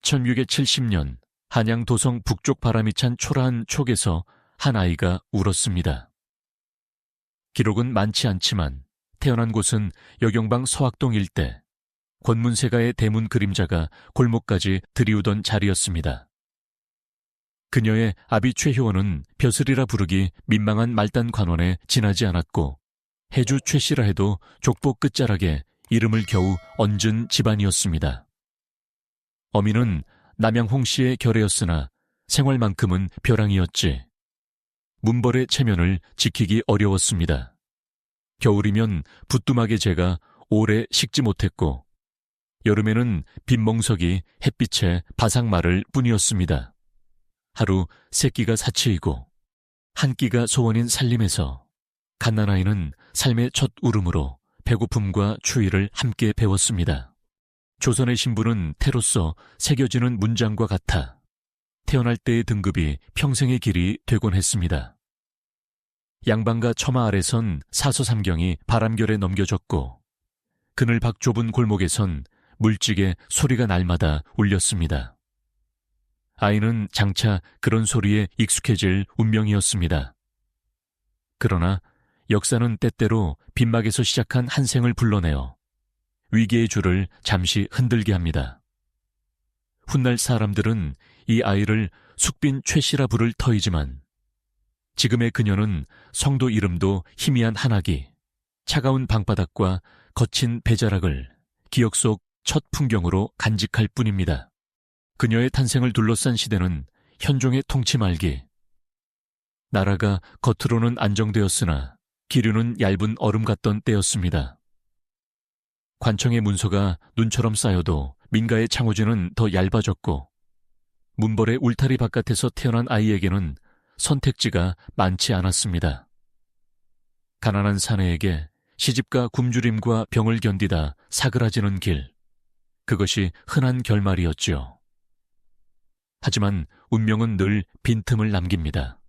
1670년 한양 도성 북쪽 바람이 찬 초라한 촉에서 한 아이가 울었습니다. 기록은 많지 않지만 태어난 곳은 여경방 서학동 일대, 권문세가의 대문 그림자가 골목까지 들이우던 자리였습니다. 그녀의 아비 최효원은 벼슬이라 부르기 민망한 말단 관원에 지나지 않았고 해주 최씨라 해도 족보 끝자락에 이름을 겨우 얹은 집안이었습니다. 어미는 남양홍 씨의 결애였으나 생활만큼은 벼랑이었지. 문벌의 체면을 지키기 어려웠습니다. 겨울이면 부뚜막의 재가 오래 식지 못했고 여름에는 빈멍석이 햇빛에 바삭 마를 뿐이었습니다. 하루 세 끼가 사치이고 한 끼가 소원인 살림에서 갓난아이는 삶의 첫 울음으로 배고픔과 추위를 함께 배웠습니다. 조선의 신부는 태로서 새겨지는 문장과 같아 태어날 때의 등급이 평생의 길이 되곤 했습니다. 양반과 처마 아래선 사서삼경이 바람결에 넘겨졌고 그늘 밖 좁은 골목에선 물직의 소리가 날마다 울렸습니다. 아이는 장차 그런 소리에 익숙해질 운명이었습니다. 그러나 역사는 때때로 빗막에서 시작한 한 생을 불러내어 위기의 줄을 잠시 흔들게 합니다. 훗날 사람들은 이 아이를 숙빈 최씨라 부를 터이지만 지금의 그녀는 성도 이름도 희미한 한학이, 차가운 방바닥과 거친 배자락을 기억 속 첫 풍경으로 간직할 뿐입니다. 그녀의 탄생을 둘러싼 시대는 현종의 통치 말기, 나라가 겉으로는 안정되었으나 기류는 얇은 얼음 같던 때였습니다. 관청의 문서가 눈처럼 쌓여도 민가의 창호지는 더 얇아졌고 문벌의 울타리 바깥에서 태어난 아이에게는 선택지가 많지 않았습니다. 가난한 사내에게 시집과 굶주림과 병을 견디다 사그라지는 길, 그것이 흔한 결말이었지요. 하지만 운명은 늘 빈틈을 남깁니다.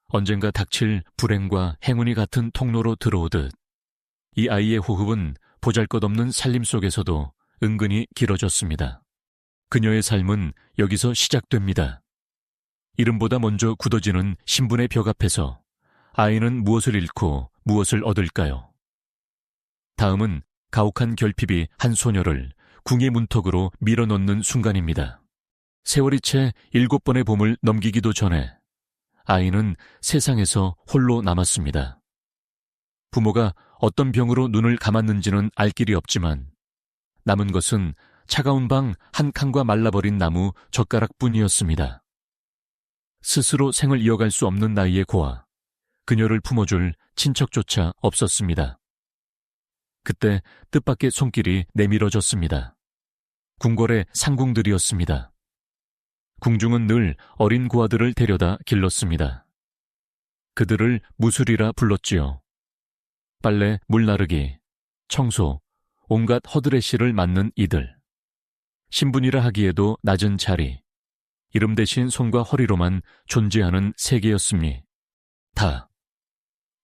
언젠가 닥칠 불행과 행운이 같은 통로로 들어오듯 이 아이의 호흡은 보잘것없는 살림 속에서도 은근히 길어졌습니다. 그녀의 삶은 여기서 시작됩니다. 이름보다 먼저 굳어지는 신분의 벽 앞에서 아이는 무엇을 잃고 무엇을 얻을까요? 다음은 가혹한 결핍이 한 소녀를 궁의 문턱으로 밀어넣는 순간입니다. 세월이 채 7번의 봄을 넘기기도 전에 아이는 세상에서 홀로 남았습니다. 부모가 어떤 병으로 눈을 감았는지는 알 길이 없지만 남은 것은 차가운 방 한 칸과 말라버린 나무 젓가락뿐이었습니다. 스스로 생을 이어갈 수 없는 나이에 고아, 그녀를 품어줄 친척조차 없었습니다. 그때 뜻밖의 손길이 내밀어졌습니다. 궁궐의 상궁들이었습니다. 궁중은 늘 어린 고아들을 데려다 길렀습니다. 그들을 무술이라 불렀지요. 빨래, 물 나르기, 청소, 온갖 허드렛일을 맡는 이들. 신분이라 하기에도 낮은 자리, 이름 대신 손과 허리로만 존재하는 세계였습니. 다.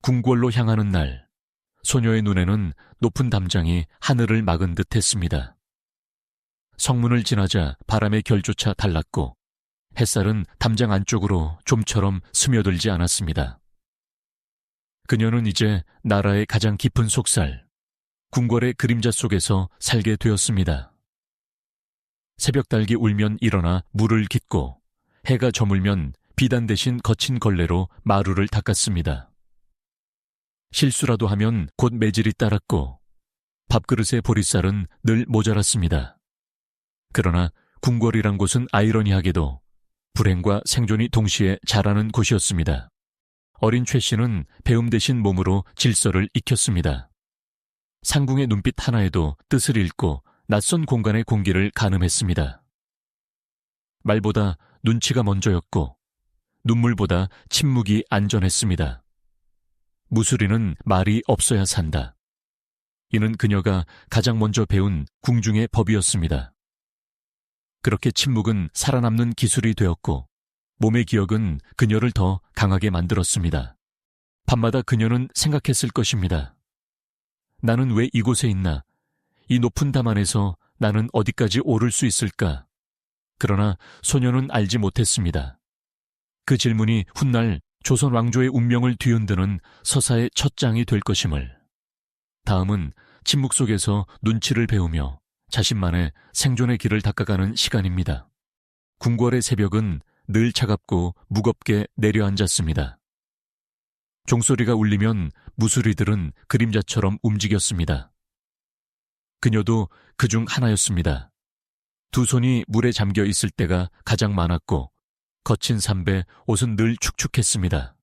궁궐로 향하는 날, 소녀의 눈에는 높은 담장이 하늘을 막은 듯 했습니다. 성문을 지나자 바람의 결조차 달랐고 햇살은 담장 안쪽으로 좀처럼 스며들지 않았습니다. 그녀는 이제 나라의 가장 깊은 속살, 궁궐의 그림자 속에서 살게 되었습니다. 새벽달기 울면 일어나 물을 깃고 해가 저물면 비단 대신 거친 걸레로 마루를 닦았습니다. 실수라도 하면 곧 매질이 따랐고 밥그릇의 보리쌀은 늘 모자랐습니다. 그러나 궁궐이란 곳은 아이러니하게도 불행과 생존이 동시에 자라는 곳이었습니다. 어린 최 씨는 배움 대신 몸으로 질서를 익혔습니다. 상궁의 눈빛 하나에도 뜻을 읽고 낯선 공간의 공기를 가늠했습니다. 말보다 눈치가 먼저였고 눈물보다 침묵이 안전했습니다. 무술이는 말이 없어야 산다. 이는 그녀가 가장 먼저 배운 궁중의 법이었습니다. 그렇게 침묵은 살아남는 기술이 되었고 몸의 기억은 그녀를 더 강하게 만들었습니다. 밤마다 그녀는 생각했을 것입니다. 나는 왜 이곳에 있나? 이 높은 담 안에서 나는 어디까지 오를 수 있을까? 그러나 소녀는 알지 못했습니다. 그 질문이 훗날 조선 왕조의 운명을 뒤흔드는 서사의 첫 장이 될 것임을. 다음은 침묵 속에서 눈치를 배우며 자신만의 생존의 길을 닦아가는 시간입니다. 궁궐의 새벽은 늘 차갑고 무겁게 내려앉았습니다. 종소리가 울리면 무수리들은 그림자처럼 움직였습니다. 그녀도 그중 하나였습니다. 두 손이 물에 잠겨 있을 때가 가장 많았고 거친 삼배 옷은 늘 축축했습니다.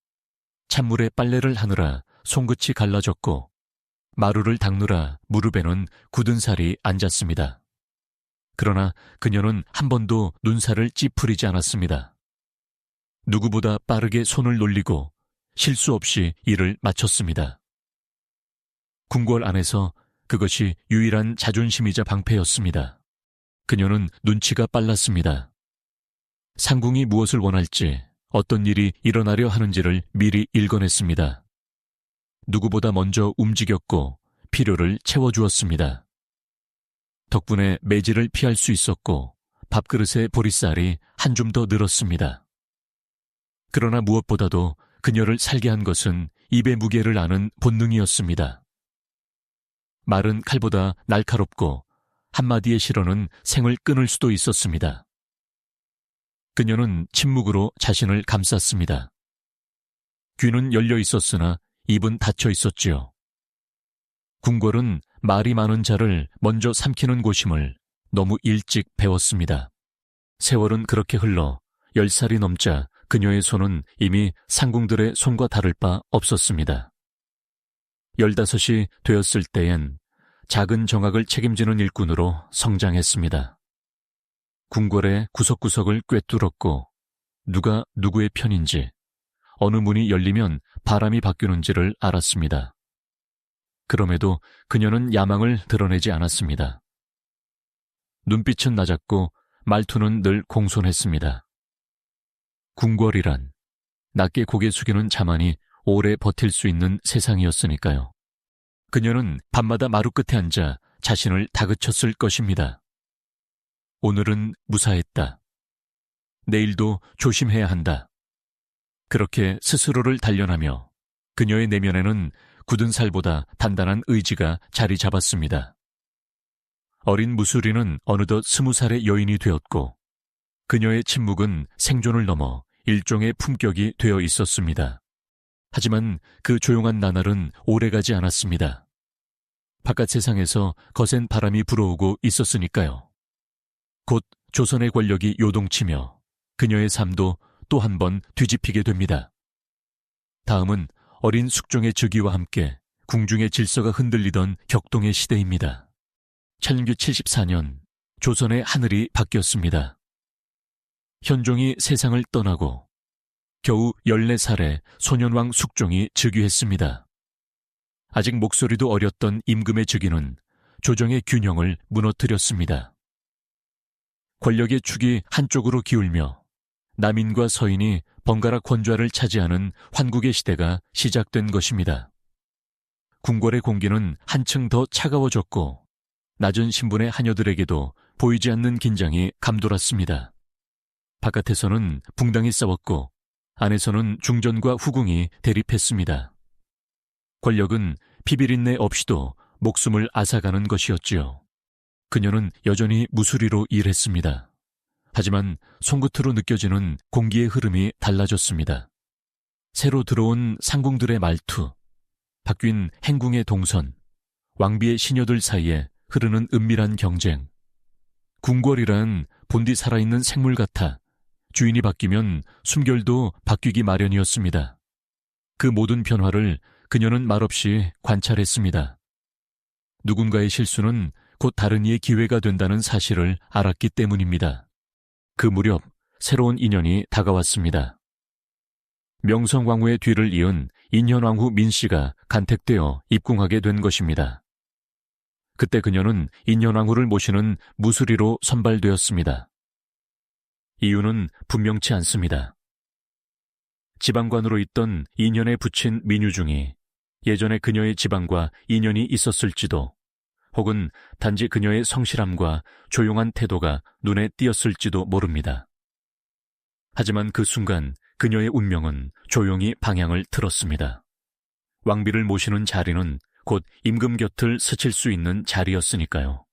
찬물에 빨래를 하느라 손끝이 갈라졌고 마루를 닦느라 무릎에는 굳은 살이 앉았습니다. 그러나 그녀는 한 번도 눈살을 찌푸리지 않았습니다. 누구보다 빠르게 손을 놀리고 실수 없이 일을 마쳤습니다. 궁궐 안에서 그것이 유일한 자존심이자 방패였습니다. 그녀는 눈치가 빨랐습니다. 상궁이 무엇을 원할지, 어떤 일이 일어나려 하는지를 미리 읽어냈습니다. 누구보다 먼저 움직였고 필요를 채워주었습니다. 덕분에 매질을 피할 수 있었고 밥그릇의 보리쌀이 한 줌 더 늘었습니다. 그러나 무엇보다도 그녀를 살게 한 것은 입의 무게를 아는 본능이었습니다. 말은 칼보다 날카롭고 한마디의 실언은 생을 끊을 수도 있었습니다. 그녀는 침묵으로 자신을 감쌌습니다. 귀는 열려 있었으나 입은 닫혀 있었지요. 궁궐은 말이 많은 자를 먼저 삼키는 곳임을 너무 일찍 배웠습니다. 세월은 그렇게 흘러 10살이 넘자 그녀의 손은 이미 상궁들의 손과 다를 바 없었습니다. 15이 되었을 때엔 작은 정악을 책임지는 일꾼으로 성장했습니다. 궁궐의 구석구석을 꿰뚫었고 누가 누구의 편인지, 어느 문이 열리면 바람이 바뀌는지를 알았습니다. 그럼에도 그녀는 야망을 드러내지 않았습니다. 눈빛은 낮았고 말투는 늘 공손했습니다. 궁궐이란 낮게 고개 숙이는 자만이 오래 버틸 수 있는 세상이었으니까요. 그녀는 밤마다 마루 끝에 앉아 자신을 다그쳤을 것입니다. 오늘은 무사했다. 내일도 조심해야 한다. 그렇게 스스로를 단련하며 그녀의 내면에는 굳은 살보다 단단한 의지가 자리 잡았습니다. 어린 무수리는 어느덧 20살의 여인이 되었고 그녀의 침묵은 생존을 넘어 일종의 품격이 되어 있었습니다. 하지만 그 조용한 나날은 오래가지 않았습니다. 바깥 세상에서 거센 바람이 불어오고 있었으니까요. 곧 조선의 권력이 요동치며 그녀의 삶도 또 한 번 뒤집히게 됩니다. 다음은 어린 숙종의 즉위와 함께 궁중의 질서가 흔들리던 격동의 시대입니다. 천인규 74년 조선의 하늘이 바뀌었습니다. 현종이 세상을 떠나고 겨우 14살의 소년왕 숙종이 즉위했습니다. 아직 목소리도 어렸던 임금의 즉위는 조정의 균형을 무너뜨렸습니다. 권력의 축이 한쪽으로 기울며 남인과 서인이 번갈아 권좌를 차지하는 환국의 시대가 시작된 것입니다. 궁궐의 공기는 한층 더 차가워졌고 낮은 신분의 하녀들에게도 보이지 않는 긴장이 감돌았습니다. 바깥에서는 붕당이 싸웠고 안에서는 중전과 후궁이 대립했습니다. 권력은 피비린내 없이도 목숨을 앗아가는 것이었지요. 그녀는 여전히 무수리로 일했습니다. 하지만 손끝으로 느껴지는 공기의 흐름이 달라졌습니다. 새로 들어온 상궁들의 말투, 바뀐 행궁의 동선, 왕비의 시녀들 사이에 흐르는 은밀한 경쟁. 궁궐이란 본디 살아있는 생물 같아 주인이 바뀌면 숨결도 바뀌기 마련이었습니다. 그 모든 변화를 그녀는 말없이 관찰했습니다. 누군가의 실수는 곧 다른 이의 기회가 된다는 사실을 알았기 때문입니다. 그 무렵 새로운 인연이 다가왔습니다. 명성왕후의 뒤를 이은 인현왕후 민씨가 간택되어 입궁하게 된 것입니다. 그때 그녀는 인현왕후를 모시는 무수리로 선발되었습니다. 이유는 분명치 않습니다. 지방관으로 있던 인현의 부친 민유중이 예전에 그녀의 지방과 인연이 있었을지도, 혹은 단지 그녀의 성실함과 조용한 태도가 눈에 띄었을지도 모릅니다. 하지만 그 순간 그녀의 운명은 조용히 방향을 틀었습니다. 왕비를 모시는 자리는 곧 임금 곁을 스칠 수 있는 자리였으니까요.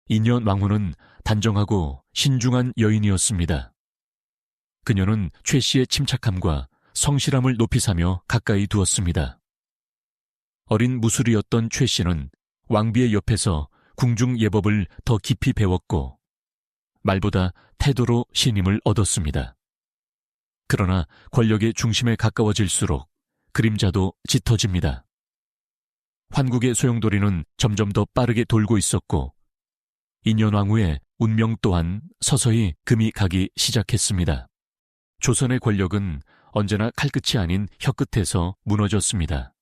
인현 왕후는 단정하고 신중한 여인이었습니다. 그녀는 최 씨의 침착함과 성실함을 높이 사며 가까이 두었습니다. 어린 무술이었던 최 씨는 왕비의 옆에서 궁중 예법을 더 깊이 배웠고 말보다 태도로 신임을 얻었습니다. 그러나 권력의 중심에 가까워질수록 그림자도 짙어집니다. 환국의 소용돌이는 점점 더 빠르게 돌고 있었고 인현 왕후의 운명 또한 서서히 금이 가기 시작했습니다. 조선의 권력은 언제나 칼끝이 아닌 혀끝에서 무너졌습니다.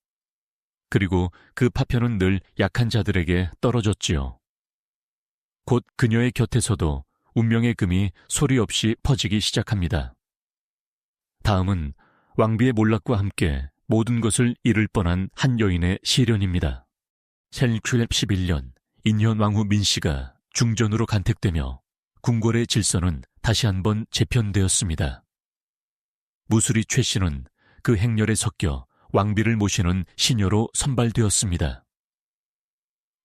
그리고 그 파편은 늘 약한 자들에게 떨어졌지요. 곧 그녀의 곁에서도 운명의 금이 소리 없이 퍼지기 시작합니다. 다음은 왕비의 몰락과 함께 모든 것을 잃을 뻔한 한 여인의 시련입니다. 1911년 인현 왕후 민씨가 중전으로 간택되며 궁궐의 질서는 다시 한번 재편되었습니다. 무술이 최 씨는 그 행렬에 섞여 왕비를 모시는 시녀로 선발되었습니다.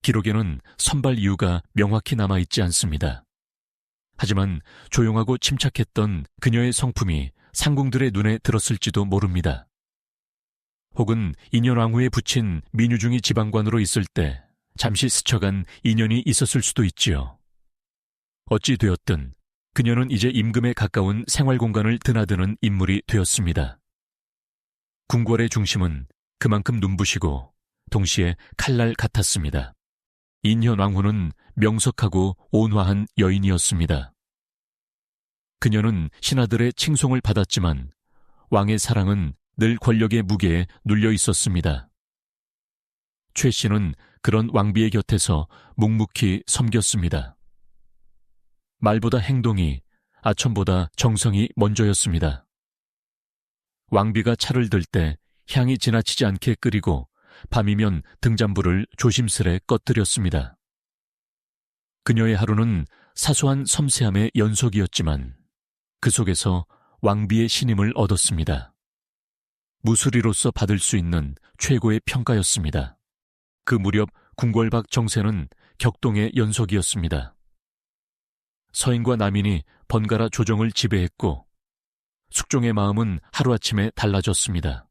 기록에는 선발 이유가 명확히 남아있지 않습니다. 하지만 조용하고 침착했던 그녀의 성품이 상궁들의 눈에 들었을지도 모릅니다. 혹은 인현 왕후에 붙인 민유중이 지방관으로 있을 때 잠시 스쳐간 인연이 있었을 수도 있지요. 어찌 되었든 그녀는 이제 임금에 가까운 생활공간을 드나드는 인물이 되었습니다. 궁궐의 중심은 그만큼 눈부시고 동시에 칼날 같았습니다. 인현 왕후는 명석하고 온화한 여인이었습니다. 그녀는 신하들의 칭송을 받았지만 왕의 사랑은 늘 권력의 무게에 눌려 있었습니다. 최 씨는 그런 왕비의 곁에서 묵묵히 섬겼습니다. 말보다 행동이, 아첨보다 정성이 먼저였습니다. 왕비가 차를 들 때 향이 지나치지 않게 끓이고 밤이면 등잔불을 조심스레 꺼뜨렸습니다. 그녀의 하루는 사소한 섬세함의 연속이었지만 그 속에서 왕비의 신임을 얻었습니다. 무술이로서 받을 수 있는 최고의 평가였습니다. 그 무렵 궁궐 밖 정세는 격동의 연속이었습니다. 서인과 남인이 번갈아 조정을 지배했고 숙종의 마음은 하루아침에 달라졌습니다.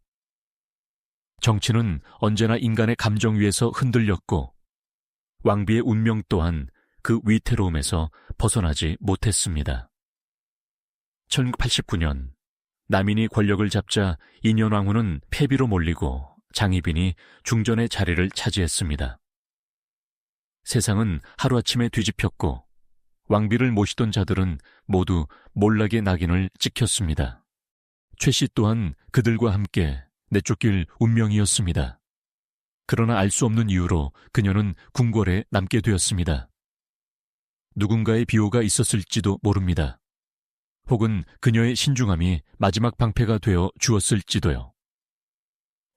정치는 언제나 인간의 감정 위에서 흔들렸고 왕비의 운명 또한 그 위태로움에서 벗어나지 못했습니다. 1989년 남인이 권력을 잡자 인현 왕후는 폐비로 몰리고 장희빈이 중전의 자리를 차지했습니다. 세상은 하루아침에 뒤집혔고 왕비를 모시던 자들은 모두 몰락의 낙인을 찍혔습니다. 최 씨 또한 그들과 함께 내쫓길 운명이었습니다. 그러나 알 수 없는 이유로 그녀는 궁궐에 남게 되었습니다. 누군가의 비호가 있었을지도 모릅니다. 혹은 그녀의 신중함이 마지막 방패가 되어 주었을지도요.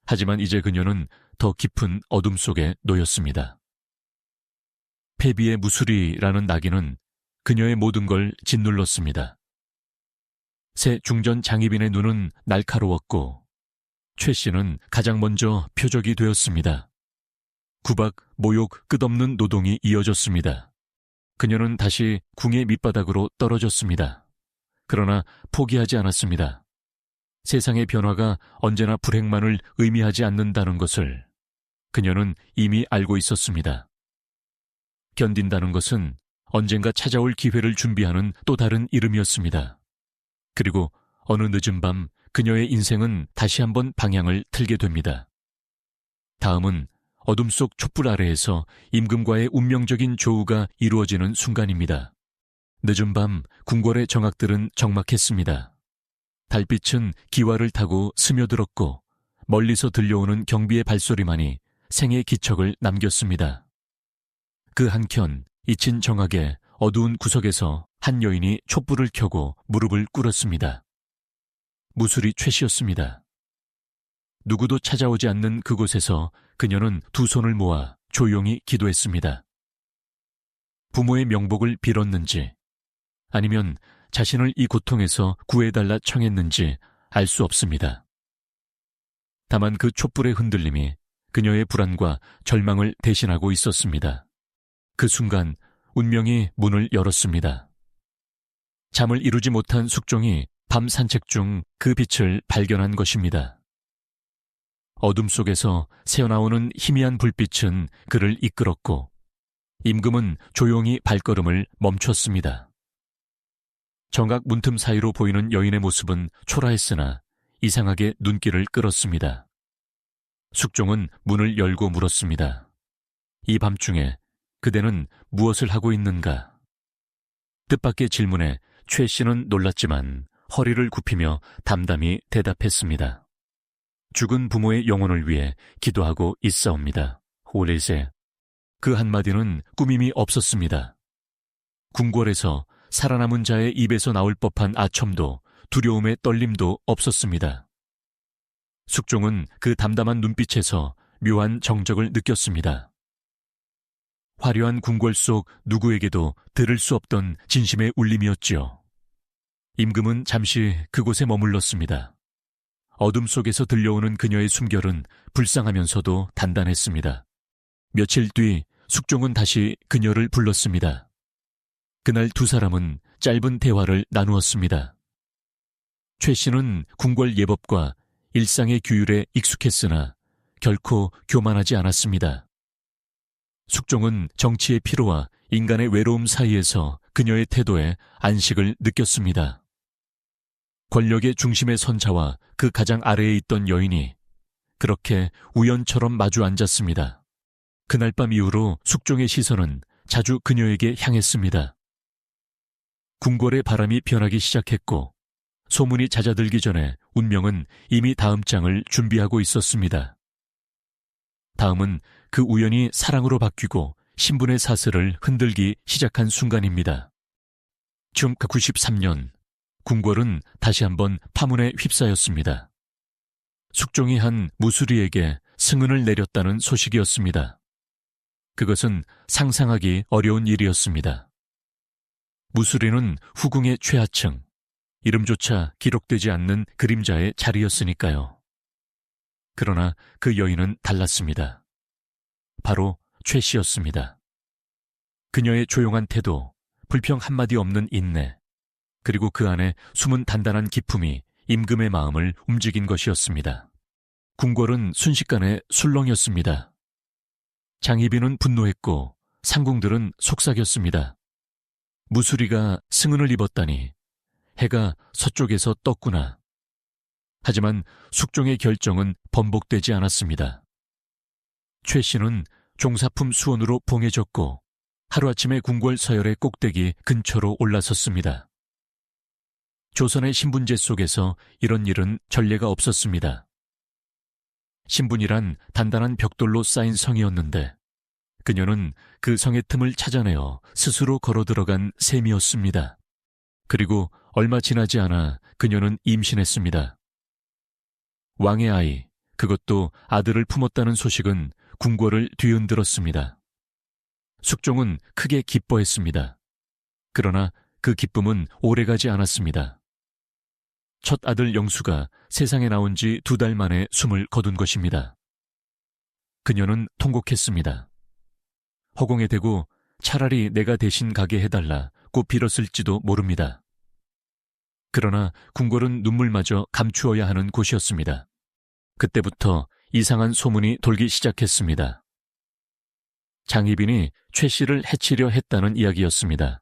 하지만 이제 그녀는 더 깊은 어둠 속에 놓였습니다. 폐비의 무술이라는 낙인은 그녀의 모든 걸 짓눌렀습니다. 새 중전 장희빈의 눈은 날카로웠고 최 씨는 가장 먼저 표적이 되었습니다. 구박, 모욕, 끝없는 노동이 이어졌습니다. 그녀는 다시 궁의 밑바닥으로 떨어졌습니다. 그러나 포기하지 않았습니다. 세상의 변화가 언제나 불행만을 의미하지 않는다는 것을 그녀는 이미 알고 있었습니다. 견딘다는 것은 언젠가 찾아올 기회를 준비하는 또 다른 이름이었습니다. 그리고 어느 늦은 밤 그녀의 인생은 다시 한번 방향을 틀게 됩니다. 다음은 어둠 속 촛불 아래에서 임금과의 운명적인 조우가 이루어지는 순간입니다. 늦은 밤 궁궐의 정악들은 적막했습니다. 달빛은 기와를 타고 스며들었고 멀리서 들려오는 경비의 발소리만이 생의 기척을 남겼습니다. 그 한켠 잊힌 정악의 어두운 구석에서 한 여인이 촛불을 켜고 무릎을 꿇었습니다. 무술이 최 씨였습니다. 누구도 찾아오지 않는 그곳에서 그녀는 두 손을 모아 조용히 기도했습니다. 부모의 명복을 빌었는지 아니면 자신을 이 고통에서 구해달라 청했는지 알 수 없습니다. 다만 그 촛불의 흔들림이 그녀의 불안과 절망을 대신하고 있었습니다. 그 순간 운명이 문을 열었습니다. 잠을 이루지 못한 숙종이 밤 산책 중 그 빛을 발견한 것입니다. 어둠 속에서 새어나오는 희미한 불빛은 그를 이끌었고 임금은 조용히 발걸음을 멈췄습니다. 정각 문틈 사이로 보이는 여인의 모습은 초라했으나 이상하게 눈길을 끌었습니다. 숙종은 문을 열고 물었습니다. 이 밤중에 그대는 무엇을 하고 있는가? 뜻밖의 질문에 최 씨는 놀랐지만 허리를 굽히며 담담히 대답했습니다. 죽은 부모의 영혼을 위해 기도하고 있사옵니다. 올리세. 그 한마디는 꾸밈이 없었습니다. 궁궐에서 살아남은 자의 입에서 나올 법한 아첨도 두려움의 떨림도 없었습니다. 숙종은 그 담담한 눈빛에서 묘한 정적을 느꼈습니다. 화려한 궁궐 속 누구에게도 들을 수 없던 진심의 울림이었지요. 임금은 잠시 그곳에 머물렀습니다. 어둠 속에서 들려오는 그녀의 숨결은 불쌍하면서도 단단했습니다. 며칠 뒤 숙종은 다시 그녀를 불렀습니다. 그날 두 사람은 짧은 대화를 나누었습니다. 최 씨는 궁궐 예법과 일상의 규율에 익숙했으나 결코 교만하지 않았습니다. 숙종은 정치의 피로와 인간의 외로움 사이에서 그녀의 태도에 안식을 느꼈습니다. 권력의 중심에 선 자와 그 가장 아래에 있던 여인이 그렇게 우연처럼 마주 앉았습니다. 그날 밤 이후로 숙종의 시선은 자주 그녀에게 향했습니다. 궁궐의 바람이 변하기 시작했고 소문이 잦아들기 전에 운명은 이미 다음 장을 준비하고 있었습니다. 다음은 그 우연이 사랑으로 바뀌고 신분의 사슬을 흔들기 시작한 순간입니다. 93년 궁궐은 다시 한번 파문에 휩싸였습니다. 숙종이 한 무수리에게 승은을 내렸다는 소식이었습니다. 그것은 상상하기 어려운 일이었습니다. 무수리는 후궁의 최하층, 이름조차 기록되지 않는 그림자의 자리였으니까요. 그러나 그 여인은 달랐습니다. 바로 최 씨였습니다. 그녀의 조용한 태도, 불평 한마디 없는 인내, 그리고 그 안에 숨은 단단한 기품이 임금의 마음을 움직인 것이었습니다. 궁궐은 순식간에 술렁였습니다. 장희빈은 분노했고 상궁들은 속삭였습니다. 무수리가 승은을 입었다니 해가 서쪽에서 떴구나. 하지만 숙종의 결정은 번복되지 않았습니다. 최 씨는 종사품 수원으로 봉해졌고 하루아침에 궁궐 서열의 꼭대기 근처로 올라섰습니다. 조선의 신분제 속에서 이런 일은 전례가 없었습니다. 신분이란 단단한 벽돌로 쌓인 성이었는데 그녀는 그 성의 틈을 찾아내어 스스로 걸어 들어간 셈이었습니다. 그리고 얼마 지나지 않아 그녀는 임신했습니다. 왕의 아이, 그것도 아들을 품었다는 소식은 궁궐을 뒤흔들었습니다. 숙종은 크게 기뻐했습니다. 그러나 그 기쁨은 오래가지 않았습니다. 첫 아들 영수가 세상에 나온 지 2달 만에 숨을 거둔 것입니다. 그녀는 통곡했습니다. 허공에 대고 차라리 내가 대신 가게 해달라고 빌었을지도 모릅니다. 그러나 궁궐은 눈물마저 감추어야 하는 곳이었습니다. 그때부터 이상한 소문이 돌기 시작했습니다. 장희빈이 최 씨를 해치려 했다는 이야기였습니다.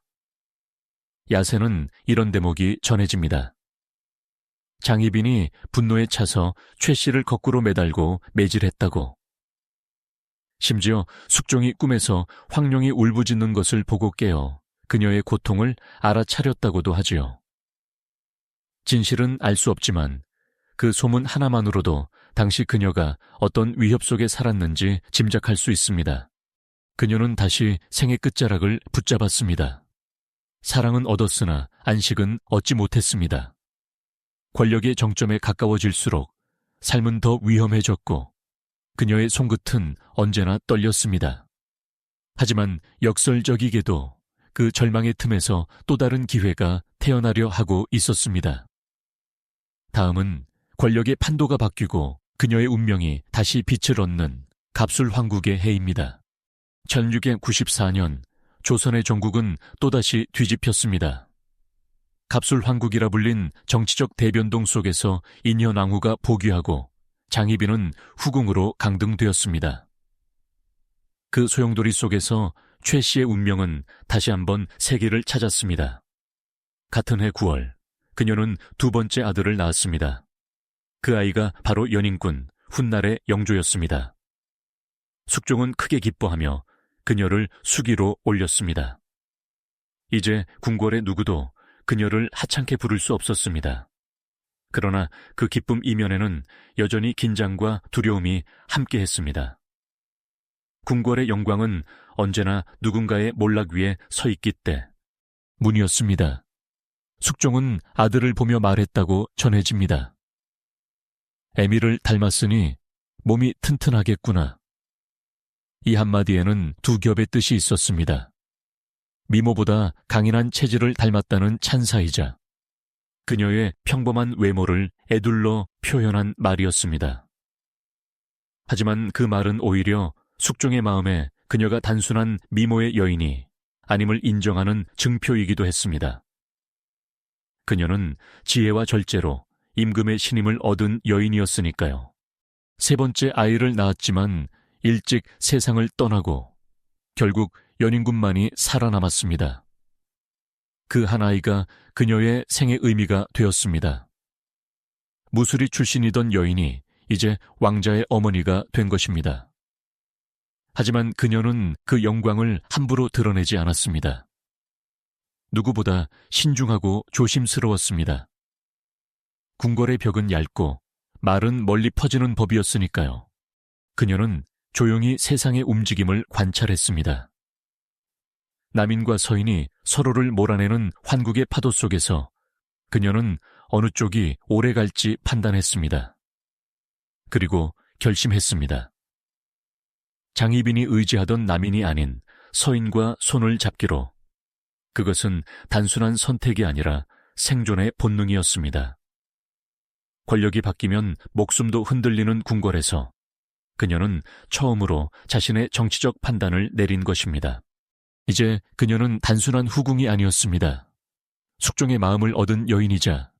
야세는 이런 대목이 전해집니다. 장희빈이 분노에 차서 최 씨를 거꾸로 매달고 매질했다고. 심지어 숙종이 꿈에서 황룡이 울부짖는 것을 보고 깨어 그녀의 고통을 알아차렸다고도 하지요. 진실은 알 수 없지만 그 소문 하나만으로도 당시 그녀가 어떤 위협 속에 살았는지 짐작할 수 있습니다. 그녀는 다시 생의 끝자락을 붙잡았습니다. 사랑은 얻었으나 안식은 얻지 못했습니다. 권력의 정점에 가까워질수록 삶은 더 위험해졌고 그녀의 손끝은 언제나 떨렸습니다. 하지만 역설적이게도 그 절망의 틈에서 또 다른 기회가 태어나려 하고 있었습니다. 다음은 권력의 판도가 바뀌고 그녀의 운명이 다시 빛을 얻는 갑술 황국의 해입니다. 1694년 조선의 정국은 또다시 뒤집혔습니다. 갑술 황국이라 불린 정치적 대변동 속에서 인현왕후가 복위하고 장희빈은 후궁으로 강등되었습니다. 그 소용돌이 속에서 최 씨의 운명은 다시 한번 세계를 찾았습니다. 같은 해 9월, 그녀는 두 번째 아들을 낳았습니다. 그 아이가 바로 연인군 훗날의 영조였습니다. 숙종은 크게 기뻐하며 그녀를 수기로 올렸습니다. 이제 궁궐의 누구도 그녀를 하찮게 부를 수 없었습니다. 그러나 그 기쁨 이면에는 여전히 긴장과 두려움이 함께했습니다. 궁궐의 영광은 언제나 누군가의 몰락 위에 서 있기 때문이었습니다. 숙종은 아들을 보며 말했다고 전해집니다. 에미를 닮았으니 몸이 튼튼하겠구나. 이 한마디에는 두 겹의 뜻이 있었습니다. 미모보다 강인한 체질을 닮았다는 찬사이자 그녀의 평범한 외모를 에둘러 표현한 말이었습니다. 하지만 그 말은 오히려 숙종의 마음에 그녀가 단순한 미모의 여인이 아님을 인정하는 증표이기도 했습니다. 그녀는 지혜와 절제로 임금의 신임을 얻은 여인이었으니까요. 세 번째 아이를 낳았지만 일찍 세상을 떠나고 결국 연인군만이 살아남았습니다. 그 한 아이가 그녀의 생의 의미가 되었습니다. 무술이 출신이던 여인이 이제 왕자의 어머니가 된 것입니다. 하지만 그녀는 그 영광을 함부로 드러내지 않았습니다. 누구보다 신중하고 조심스러웠습니다. 궁궐의 벽은 얇고 말은 멀리 퍼지는 법이었으니까요. 그녀는 조용히 세상의 움직임을 관찰했습니다. 남인과 서인이 서로를 몰아내는 환국의 파도 속에서 그녀는 어느 쪽이 오래 갈지 판단했습니다. 그리고 결심했습니다. 장희빈이 의지하던 남인이 아닌 서인과 손을 잡기로. 그것은 단순한 선택이 아니라 생존의 본능이었습니다. 권력이 바뀌면 목숨도 흔들리는 궁궐에서 그녀는 처음으로 자신의 정치적 판단을 내린 것입니다. 이제 그녀는 단순한 후궁이 아니었습니다. 숙종의 마음을 얻은 여인이자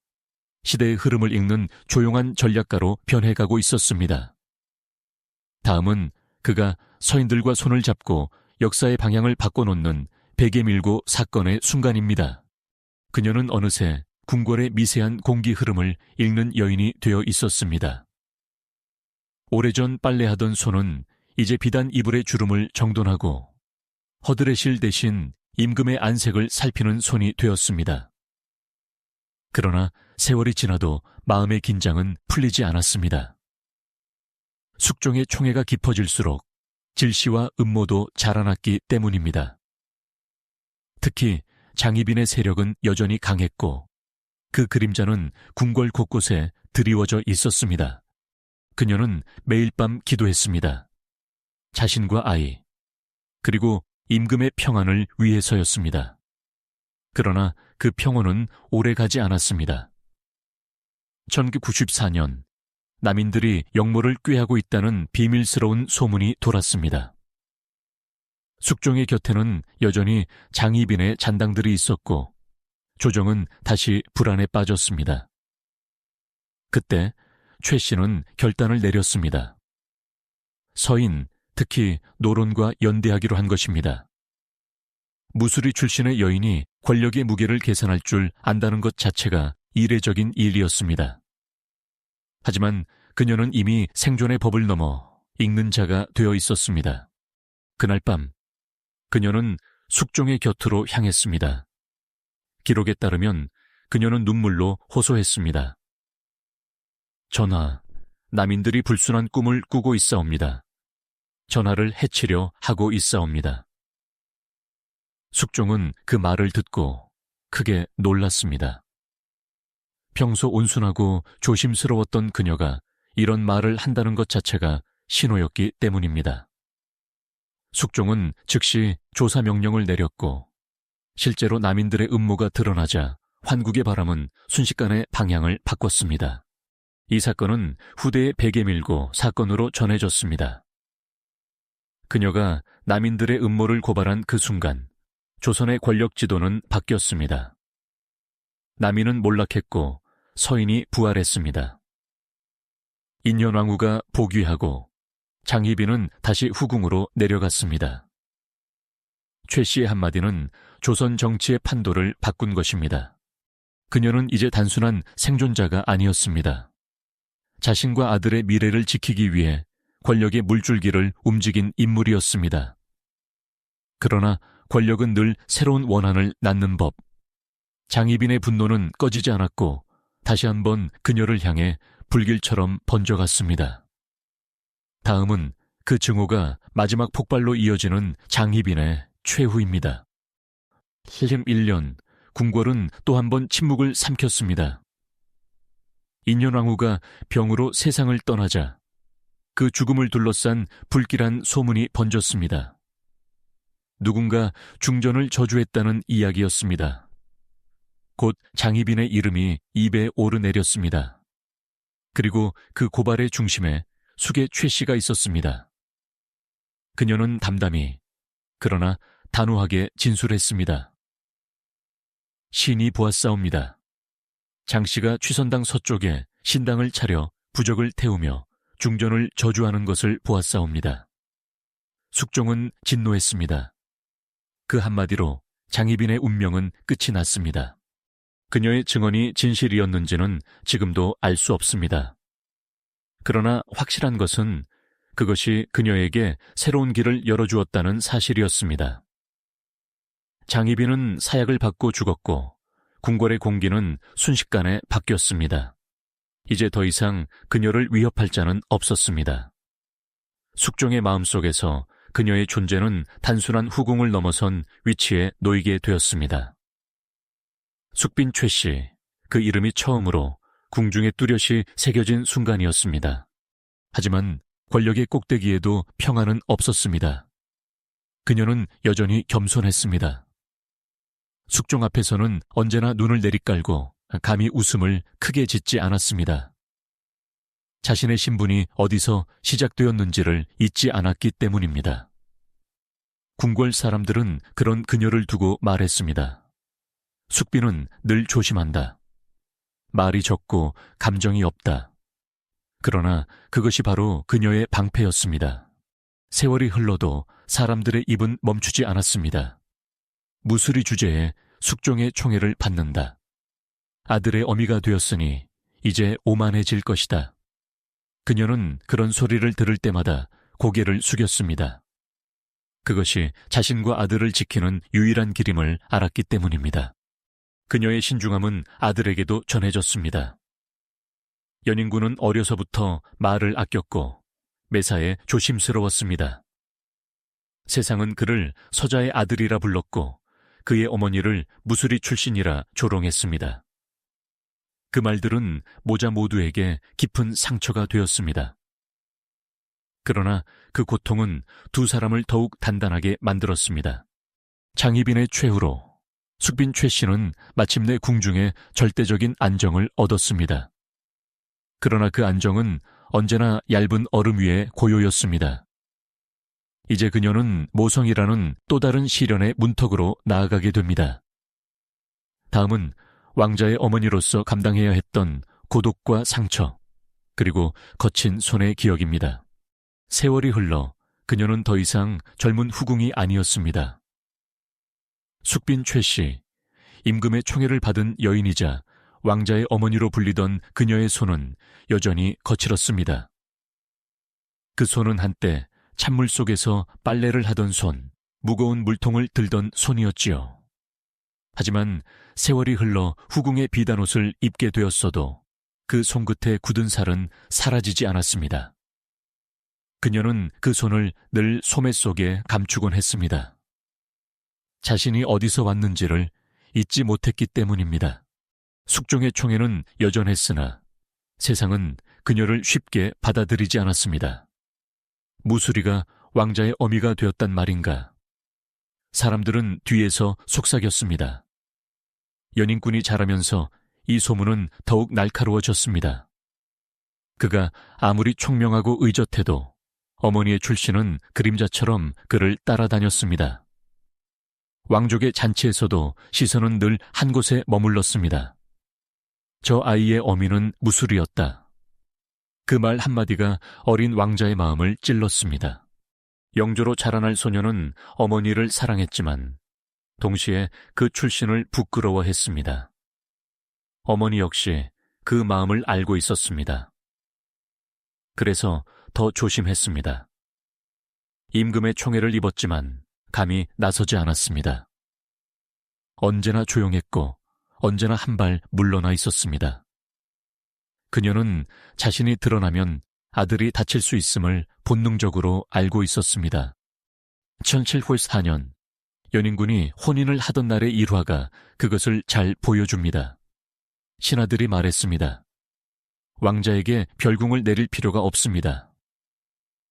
시대의 흐름을 읽는 조용한 전략가로 변해가고 있었습니다. 다음은 그가 서인들과 손을 잡고 역사의 방향을 바꿔놓는 베개밀고 사건의 순간입니다. 그녀는 어느새 궁궐의 미세한 공기 흐름을 읽는 여인이 되어 있었습니다. 오래전 빨래하던 손은 이제 비단 이불의 주름을 정돈하고 허들의 실 대신 임금의 안색을 살피는 손이 되었습니다. 그러나 세월이 지나도 마음의 긴장은 풀리지 않았습니다. 숙종의 총애가 깊어질수록 질시와 음모도 자라났기 때문입니다. 특히 장희빈의 세력은 여전히 강했고 그 그림자는 궁궐 곳곳에 드리워져 있었습니다. 그녀는 매일 밤 기도했습니다. 자신과 아이, 그리고 임금의 평안을 위해서였습니다. 그러나 그 평온은 오래 가지 않았습니다. 1994년 남인들이 영모를 꾀하고 있다는 비밀스러운 소문이 돌았습니다. 숙종의 곁에는 여전히 장희빈의 잔당들이 있었고 조정은 다시 불안에 빠졌습니다. 그때 최 씨는 결단을 내렸습니다. 서인, 특히 노론과 연대하기로 한 것입니다. 무술이 출신의 여인이 권력의 무게를 계산할 줄 안다는 것 자체가 이례적인 일이었습니다. 하지만 그녀는 이미 생존의 법을 넘어 읽는 자가 되어 있었습니다. 그날 밤 그녀는 숙종의 곁으로 향했습니다. 기록에 따르면 그녀는 눈물로 호소했습니다. 전하, 남인들이 불순한 꿈을 꾸고 있사옵니다. 전하를 해치려 하고 있사옵니다. 숙종은 그 말을 듣고 크게 놀랐습니다. 평소 온순하고 조심스러웠던 그녀가 이런 말을 한다는 것 자체가 신호였기 때문입니다. 숙종은 즉시 조사 명령을 내렸고 실제로 남인들의 음모가 드러나자 환국의 바람은 순식간에 방향을 바꿨습니다. 이 사건은 후대에 베개 밀고 사건으로 전해졌습니다. 그녀가 남인들의 음모를 고발한 그 순간 조선의 권력 지도는 바뀌었습니다. 남인은 몰락했고 서인이 부활했습니다. 인현왕후가 복위하고 장희빈은 다시 후궁으로 내려갔습니다. 최 씨의 한마디는 조선 정치의 판도를 바꾼 것입니다. 그녀는 이제 단순한 생존자가 아니었습니다. 자신과 아들의 미래를 지키기 위해 권력의 물줄기를 움직인 인물이었습니다. 그러나 권력은 늘 새로운 원한을 낳는 법. 장희빈의 분노는 꺼지지 않았고 다시 한번 그녀를 향해 불길처럼 번져갔습니다. 다음은 그 증오가 마지막 폭발로 이어지는 장희빈의 최후입니다. 71년 궁궐은 또 한 번 침묵을 삼켰습니다. 인현왕후가 병으로 세상을 떠나자 그 죽음을 둘러싼 불길한 소문이 번졌습니다. 누군가 중전을 저주했다는 이야기였습니다. 곧 장희빈의 이름이 입에 오르내렸습니다. 그리고 그 고발의 중심에 숙의 최 씨가 있었습니다. 그녀는 담담히 그러나 단호하게 진술했습니다. 신이 보았사옵니다. 장 씨가 취선당 서쪽에 신당을 차려 부적을 태우며 중전을 저주하는 것을 보았사옵니다. 숙종은 진노했습니다. 그 한마디로 장희빈의 운명은 끝이 났습니다. 그녀의 증언이 진실이었는지는 지금도 알 수 없습니다. 그러나 확실한 것은 그것이 그녀에게 새로운 길을 열어주었다는 사실이었습니다. 장희빈은 사약을 받고 죽었고 궁궐의 공기는 순식간에 바뀌었습니다. 이제 더 이상 그녀를 위협할 자는 없었습니다. 숙종의 마음속에서 그녀의 존재는 단순한 후궁을 넘어선 위치에 놓이게 되었습니다. 숙빈 최 씨, 그 이름이 처음으로 궁중에 뚜렷이 새겨진 순간이었습니다. 하지만 권력의 꼭대기에도 평안은 없었습니다. 그녀는 여전히 겸손했습니다. 숙종 앞에서는 언제나 눈을 내리깔고 감히 웃음을 크게 짓지 않았습니다. 자신의 신분이 어디서 시작되었는지를 잊지 않았기 때문입니다. 궁궐 사람들은 그런 그녀를 두고 말했습니다. 숙빈은 늘 조심한다. 말이 적고 감정이 없다. 그러나 그것이 바로 그녀의 방패였습니다. 세월이 흘러도 사람들의 입은 멈추지 않았습니다. 무수리 주제에 숙종의 총애를 받는다. 아들의 어미가 되었으니 이제 오만해질 것이다. 그녀는 그런 소리를 들을 때마다 고개를 숙였습니다. 그것이 자신과 아들을 지키는 유일한 길임을 알았기 때문입니다. 그녀의 신중함은 아들에게도 전해졌습니다. 연인군은 어려서부터 말을 아꼈고 매사에 조심스러웠습니다. 세상은 그를 서자의 아들이라 불렀고 그의 어머니를 무수리 출신이라 조롱했습니다. 그 말들은 모자 모두에게 깊은 상처가 되었습니다. 그러나 그 고통은 두 사람을 더욱 단단하게 만들었습니다. 장희빈의 최후로 숙빈 최 씨는 마침내 궁중에 절대적인 안정을 얻었습니다. 그러나 그 안정은 언제나 얇은 얼음 위의 고요였습니다. 이제 그녀는 모성이라는 또 다른 시련의 문턱으로 나아가게 됩니다. 다음은 왕자의 어머니로서 감당해야 했던 고독과 상처, 그리고 거친 손의 기억입니다. 세월이 흘러 그녀는 더 이상 젊은 후궁이 아니었습니다. 숙빈 최 씨, 임금의 총애를 받은 여인이자 왕자의 어머니로 불리던 그녀의 손은 여전히 거칠었습니다. 그 손은 한때 찬물 속에서 빨래를 하던 손, 무거운 물통을 들던 손이었지요. 하지만 세월이 흘러 후궁의 비단옷을 입게 되었어도 그 손끝에 굳은 살은 사라지지 않았습니다. 그녀는 그 손을 늘 소매 속에 감추곤 했습니다. 자신이 어디서 왔는지를 잊지 못했기 때문입니다. 숙종의 총애는 여전했으나 세상은 그녀를 쉽게 받아들이지 않았습니다. 무수리가 왕자의 어미가 되었단 말인가? 사람들은 뒤에서 속삭였습니다. 연인군이 자라면서 이 소문은 더욱 날카로워졌습니다. 그가 아무리 총명하고 의젓해도 어머니의 출신은 그림자처럼 그를 따라다녔습니다. 왕족의 잔치에서도 시선은 늘 한 곳에 머물렀습니다. 저 아이의 어미는 무술이었다. 그 말 한마디가 어린 왕자의 마음을 찔렀습니다. 영조로 자라날 소녀는 어머니를 사랑했지만 동시에 그 출신을 부끄러워했습니다. 어머니 역시 그 마음을 알고 있었습니다. 그래서 더 조심했습니다. 임금의 총애를 입었지만 감히 나서지 않았습니다. 언제나 조용했고 언제나 한 발 물러나 있었습니다. 그녀는 자신이 드러나면 아들이 다칠 수 있음을 본능적으로 알고 있었습니다. 1704년 연인군이 혼인을 하던 날의 일화가 그것을 잘 보여줍니다. 신하들이 말했습니다. 왕자에게 별궁을 내릴 필요가 없습니다.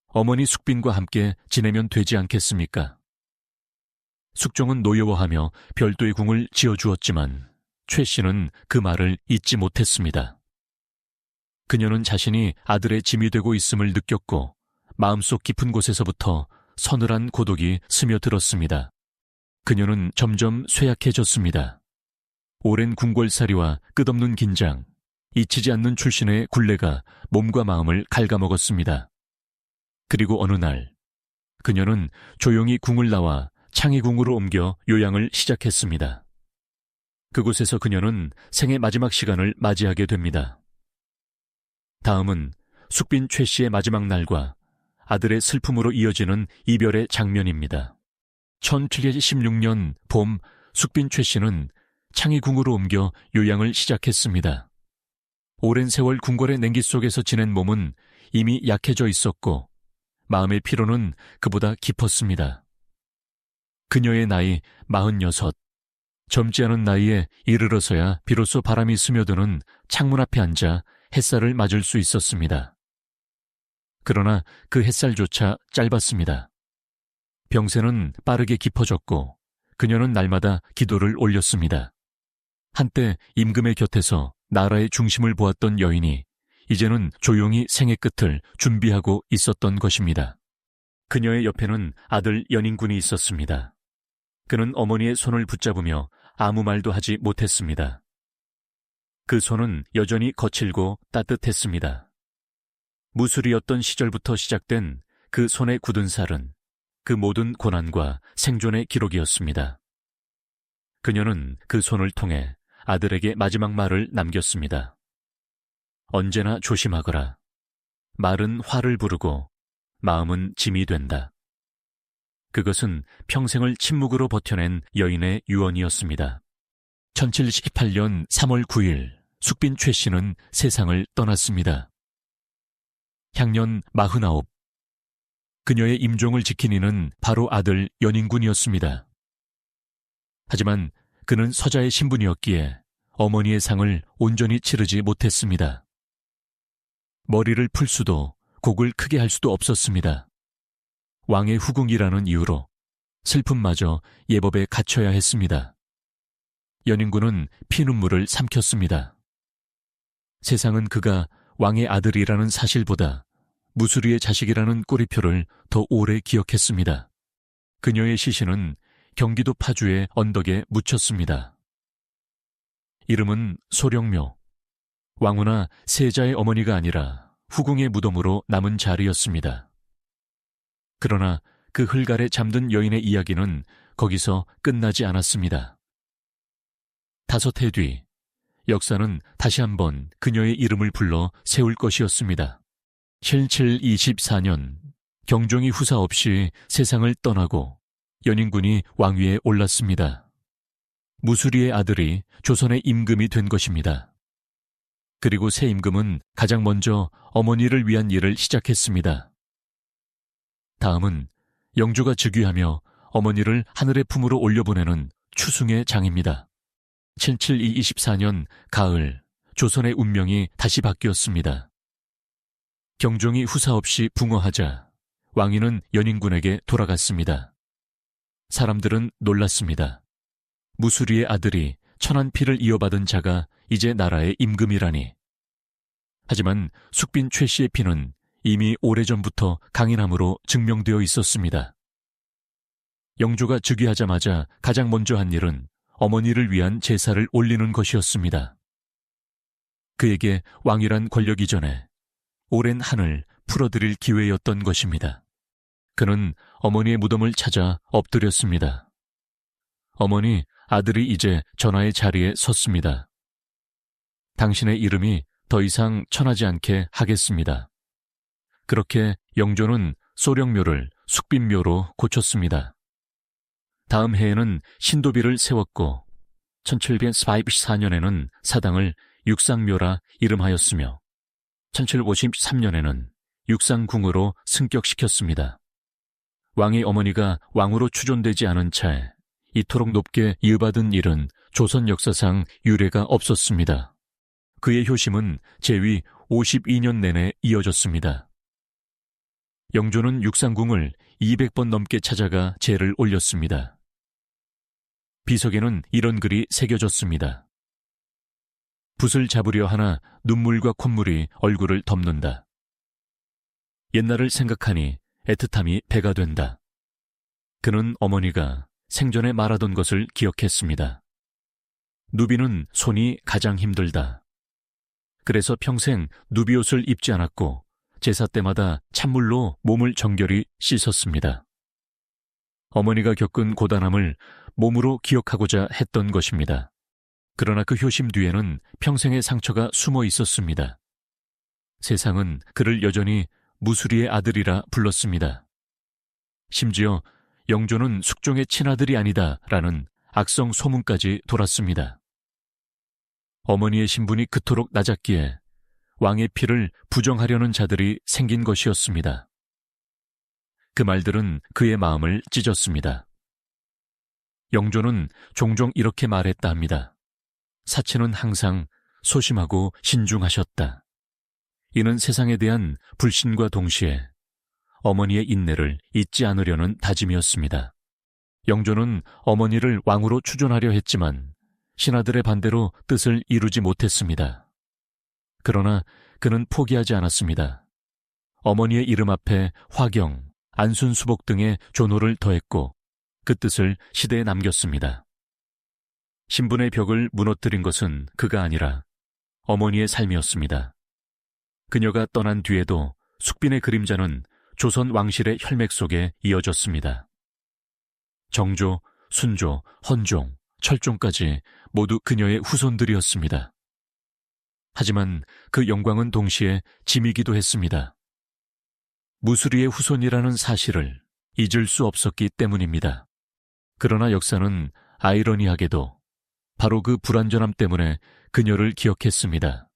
어머니 숙빈과 함께 지내면 되지 않겠습니까? 숙종은 노여워하며 별도의 궁을 지어주었지만 최 씨는 그 말을 잊지 못했습니다. 그녀는 자신이 아들의 짐이 되고 있음을 느꼈고 마음속 깊은 곳에서부터 서늘한 고독이 스며들었습니다. 그녀는 점점 쇠약해졌습니다. 오랜 궁궐살이와 끝없는 긴장, 잊히지 않는 출신의 굴레가 몸과 마음을 갉아먹었습니다. 그리고 어느 날 그녀는 조용히 궁을 나와 창의궁으로 옮겨 요양을 시작했습니다. 그곳에서 그녀는 생의 마지막 시간을 맞이하게 됩니다. 다음은 숙빈 최 씨의 마지막 날과 아들의 슬픔으로 이어지는 이별의 장면입니다. 1716년 봄 숙빈 최 씨는 창의궁으로 옮겨 요양을 시작했습니다. 오랜 세월 궁궐의 냉기 속에서 지낸 몸은 이미 약해져 있었고 마음의 피로는 그보다 깊었습니다. 그녀의 나이 46, 젊지 않은 나이에 이르러서야 비로소 바람이 스며드는 창문 앞에 앉아 햇살을 맞을 수 있었습니다. 그러나 그 햇살조차 짧았습니다. 병세는 빠르게 깊어졌고 그녀는 날마다 기도를 올렸습니다. 한때 임금의 곁에서 나라의 중심을 보았던 여인이 이제는 조용히 생의 끝을 준비하고 있었던 것입니다. 그녀의 옆에는 아들 연인군이 있었습니다. 그는 어머니의 손을 붙잡으며 아무 말도 하지 못했습니다. 그 손은 여전히 거칠고 따뜻했습니다. 무술이었던 시절부터 시작된 그 손에 굳은 살은 그 모든 고난과 생존의 기록이었습니다. 그녀는 그 손을 통해 아들에게 마지막 말을 남겼습니다. 언제나 조심하거라. 말은 화를 부르고 마음은 짐이 된다. 그것은 평생을 침묵으로 버텨낸 여인의 유언이었습니다. 1718년 3월 9일 숙빈 최 씨는 세상을 떠났습니다. 향년 49. 그녀의 임종을 지킨 이는 바로 아들 연인군이었습니다. 하지만 그는 서자의 신분이었기에 어머니의 상을 온전히 치르지 못했습니다. 머리를 풀 수도 곡을 크게 할 수도 없었습니다. 왕의 후궁이라는 이유로 슬픔마저 예법에 갇혀야 했습니다. 연인군은 피눈물을 삼켰습니다. 세상은 그가 왕의 아들이라는 사실보다 무수리의 자식이라는 꼬리표를 더 오래 기억했습니다. 그녀의 시신은 경기도 파주의 언덕에 묻혔습니다. 이름은 소령묘. 왕후나 세자의 어머니가 아니라 후궁의 무덤으로 남은 자리였습니다. 그러나 그 흙 아래 잠든 여인의 이야기는 거기서 끝나지 않았습니다. 5해 뒤 역사는 다시 한번 그녀의 이름을 불러 세울 것이었습니다. 1724년 경종이 후사 없이 세상을 떠나고 연인군이 왕위에 올랐습니다. 무수리의 아들이 조선의 임금이 된 것입니다. 그리고 새 임금은 가장 먼저 어머니를 위한 일을 시작했습니다. 다음은 영조가 즉위하며 어머니를 하늘의 품으로 올려보내는 추승의 장입니다. 772-24년 가을 조선의 운명이 다시 바뀌었습니다. 경종이 후사 없이 붕어하자 왕위는 연인군에게 돌아갔습니다. 사람들은 놀랐습니다. 무수리의 아들이 천한 피를 이어받은 자가 이제 나라의 임금이라니. 하지만 숙빈 최 씨의 피는 이미 오래전부터 강인함으로 증명되어 있었습니다. 영조가 즉위하자마자 가장 먼저 한 일은 어머니를 위한 제사를 올리는 것이었습니다. 그에게 왕이란 권력 이전에 오랜 한을 풀어드릴 기회였던 것입니다. 그는 어머니의 무덤을 찾아 엎드렸습니다. 어머니, 아들이 이제 전하의 자리에 섰습니다. 당신의 이름이 더 이상 천하지 않게 하겠습니다. 그렇게 영조는 소령묘를 숙빈묘로 고쳤습니다. 다음 해에는 신도비를 세웠고 1744년에는 사당을 육상묘라 이름하였으며 1753년에는 육상궁으로 승격시켰습니다. 왕의 어머니가 왕으로 추존되지 않은 차에 이토록 높게 이어받은 일은 조선 역사상 유례가 없었습니다. 그의 효심은 재위 52년 내내 이어졌습니다. 영조는 육상궁을 200번 넘게 찾아가 제를 올렸습니다. 비석에는 이런 글이 새겨졌습니다. 붓을 잡으려 하나 눈물과 콧물이 얼굴을 덮는다. 옛날을 생각하니 애틋함이 배가 된다. 그는 어머니가 생전에 말하던 것을 기억했습니다. 누비는 손이 가장 힘들다. 그래서 평생 누비옷을 입지 않았고 제사 때마다 찬물로 몸을 정결히 씻었습니다. 어머니가 겪은 고단함을 몸으로 기억하고자 했던 것입니다. 그러나 그 효심 뒤에는 평생의 상처가 숨어 있었습니다. 세상은 그를 여전히 무수리의 아들이라 불렀습니다. 심지어 영조는 숙종의 친아들이 아니다라는 악성 소문까지 돌았습니다. 어머니의 신분이 그토록 낮았기에 왕의 피를 부정하려는 자들이 생긴 것이었습니다. 그 말들은 그의 마음을 찢었습니다. 영조는 종종 이렇게 말했다 합니다. 사치는 항상 소심하고 신중하셨다. 이는 세상에 대한 불신과 동시에 어머니의 인내를 잊지 않으려는 다짐이었습니다. 영조는 어머니를 왕으로 추존하려 했지만 신하들의 반대로 뜻을 이루지 못했습니다. 그러나 그는 포기하지 않았습니다. 어머니의 이름 앞에 화경, 안순수복 등의 존호를 더했고 그 뜻을 시대에 남겼습니다. 신분의 벽을 무너뜨린 것은 그가 아니라 어머니의 삶이었습니다. 그녀가 떠난 뒤에도 숙빈의 그림자는 조선 왕실의 혈맥 속에 이어졌습니다. 정조, 순조, 헌종, 철종까지 모두 그녀의 후손들이었습니다. 하지만 그 영광은 동시에 짐이기도 했습니다. 무수리의 후손이라는 사실을 잊을 수 없었기 때문입니다. 그러나 역사는 아이러니하게도 바로 그 불완전함 때문에 그녀를 기억했습니다.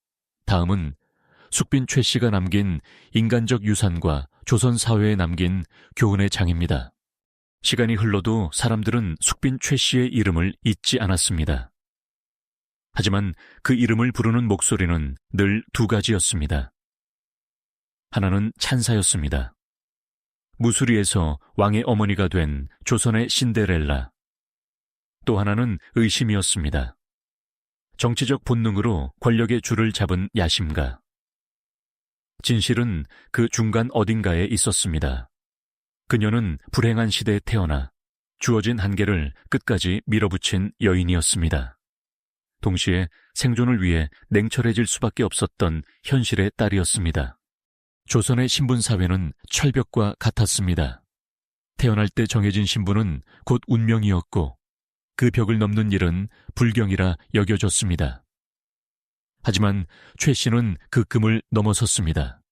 다음은 숙빈 최 씨가 남긴 인간적 유산과 조선 사회에 남긴 교훈의 장입니다. 시간이 흘러도 사람들은 숙빈 최 씨의 이름을 잊지 않았습니다. 하지만 그 이름을 부르는 목소리는 늘 두 가지였습니다. 하나는 찬사였습니다. 무수리에서 왕의 어머니가 된 조선의 신데렐라. 또 하나는 의심이었습니다. 정치적 본능으로 권력의 줄을 잡은 야심가. 진실은 그 중간 어딘가에 있었습니다. 그녀는 불행한 시대에 태어나 주어진 한계를 끝까지 밀어붙인 여인이었습니다. 동시에 생존을 위해 냉철해질 수밖에 없었던 현실의 딸이었습니다. 조선의 신분사회는 철벽과 같았습니다. 태어날 때 정해진 신분은 곧 운명이었고 그 벽을 넘는 일은 불경이라 여겨졌습니다. 하지만 최 씨는 그 금을 넘어섰습니다.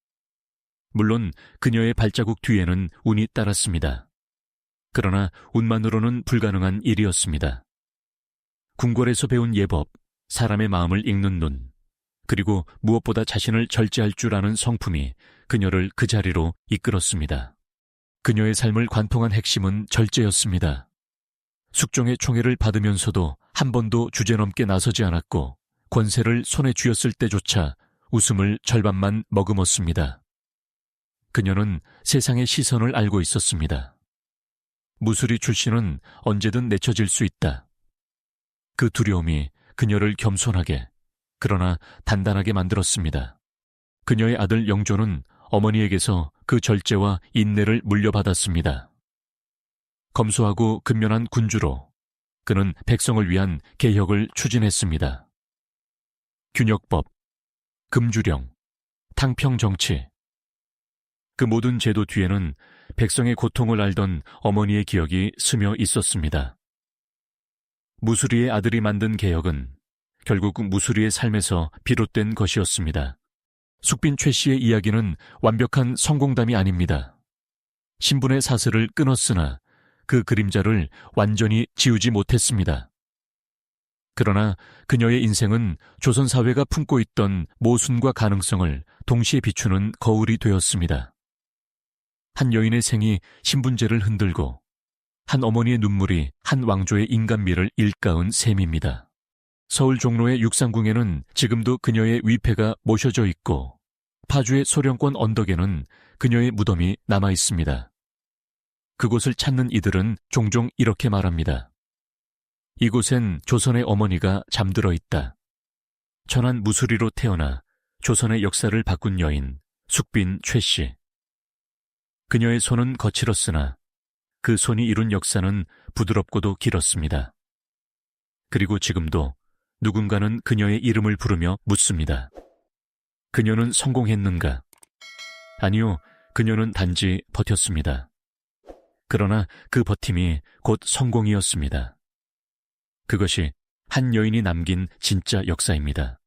물론 그녀의 발자국 뒤에는 운이 따랐습니다. 그러나 운만으로는 불가능한 일이었습니다. 궁궐에서 배운 예법, 사람의 마음을 읽는 눈, 그리고 무엇보다 자신을 절제할 줄 아는 성품이 그녀를 그 자리로 이끌었습니다. 그녀의 삶을 관통한 핵심은 절제였습니다. 숙종의 총애를 받으면서도 한 번도 주제넘게 나서지 않았고 권세를 손에 쥐었을 때조차 웃음을 절반만 머금었습니다. 그녀는 세상의 시선을 알고 있었습니다. 무수리 출신은 언제든 내쳐질 수 있다. 그 두려움이 그녀를 겸손하게, 그러나 단단하게 만들었습니다. 그녀의 아들 영조는 어머니에게서 그 절제와 인내를 물려받았습니다. 검소하고 근면한 군주로 그는 백성을 위한 개혁을 추진했습니다. 균역법, 금주령, 탕평정치. 그 모든 제도 뒤에는 백성의 고통을 알던 어머니의 기억이 스며 있었습니다. 무수리의 아들이 만든 개혁은 결국 무수리의 삶에서 비롯된 것이었습니다. 숙빈 최 씨의 이야기는 완벽한 성공담이 아닙니다. 신분의 사슬을 끊었으나 그 그림자를 완전히 지우지 못했습니다. 그러나 그녀의 인생은 조선 사회가 품고 있던 모순과 가능성을 동시에 비추는 거울이 되었습니다. 한 여인의 생이 신분제를 흔들고 한 어머니의 눈물이 한 왕조의 인간미를 일깨운 셈입니다. 서울 종로의 육상궁에는 지금도 그녀의 위패가 모셔져 있고 파주의 소령권 언덕에는 그녀의 무덤이 남아 있습니다. 그곳을 찾는 이들은 종종 이렇게 말합니다. 이곳엔 조선의 어머니가 잠들어 있다. 천안 무수리로 태어나 조선의 역사를 바꾼 여인 숙빈 최 씨. 그녀의 손은 거칠었으나 그 손이 이룬 역사는 부드럽고도 길었습니다. 그리고 지금도 누군가는 그녀의 이름을 부르며 묻습니다. 그녀는 성공했는가? 아니요, 그녀는 단지 버텼습니다. 그러나 그 버팀이 곧 성공이었습니다. 그것이 한 여인이 남긴 진짜 역사입니다.